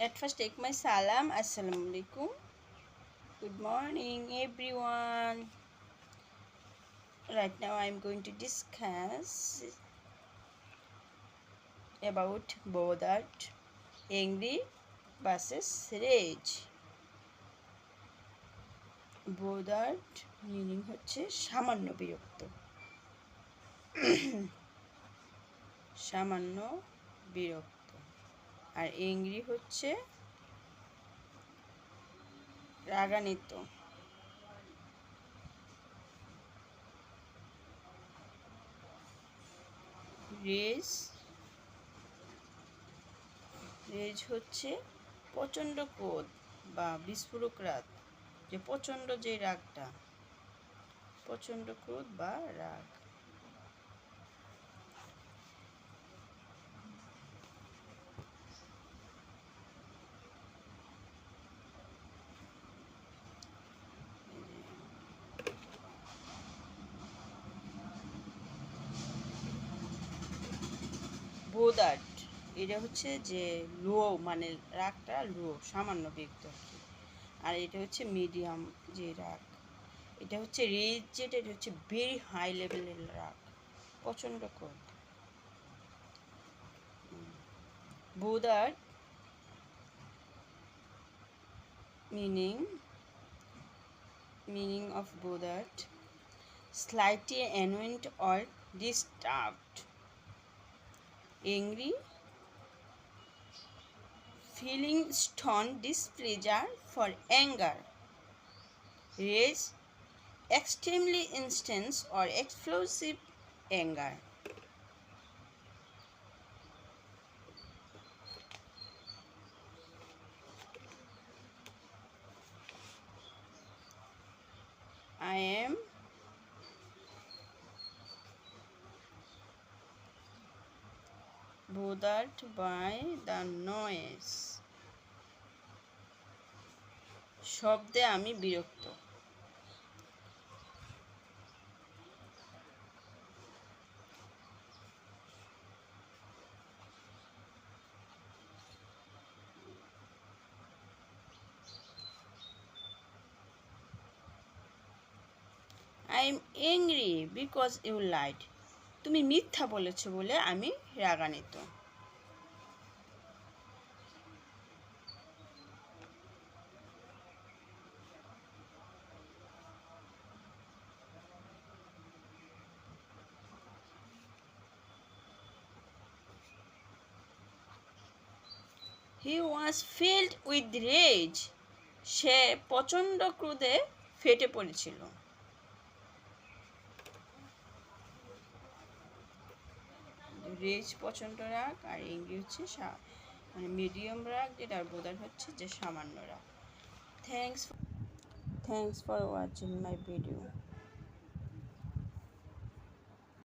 At first, take my salam. Assalamu alaikum. Good morning, everyone. Right now, I'm going to discuss about bothered, angry versus rage. bothered meaning হচ্ছে সামান্য বিরক্ত, সামান্য বিরক্ত। আর angry হচ্ছে রাগান্বিত। Raise হচ্ছে প্রচণ্ড ক্রোধ বা বিস্ফোরক রাগ, যে প্রচণ্ড যে রাগটা, প্রচণ্ড ক্রোধ বা রাগ। বোদার্ড এটা হচ্ছে যে লো, মানে রাগটা লো, সামান্য বিরক্ত আর কি। আর এটা হচ্ছে মিডিয়াম যে রাগ। এটা হচ্ছে রেজ, যেটা এটা হচ্ছে ভেরি হাই লেভেলের রাগ, প্রচণ্ড ক্রোধ। বোদার্ড meaning of bothered, slightly annoyed or disturbed. Angry, feeling stern displeasure for anger. Rage, extremely intense or explosive anger. I am bothered by the noise. শব্দে আমি বিরক্ত। I am angry because you lied. তুমি মিথ্যা বলেছো বলে আমি রাগান্বিত। He was filled with rage. সে প্রচণ্ড ক্রোধে ফেটে পড়েছিল। রেজ প্রচণ্ড রাগ, আর এঙ্গি হচ্ছে মানে মিডিয়াম রাগ, যেটা বোদার হচ্ছে যে সামান্য রাগ। Thanks for watching my video.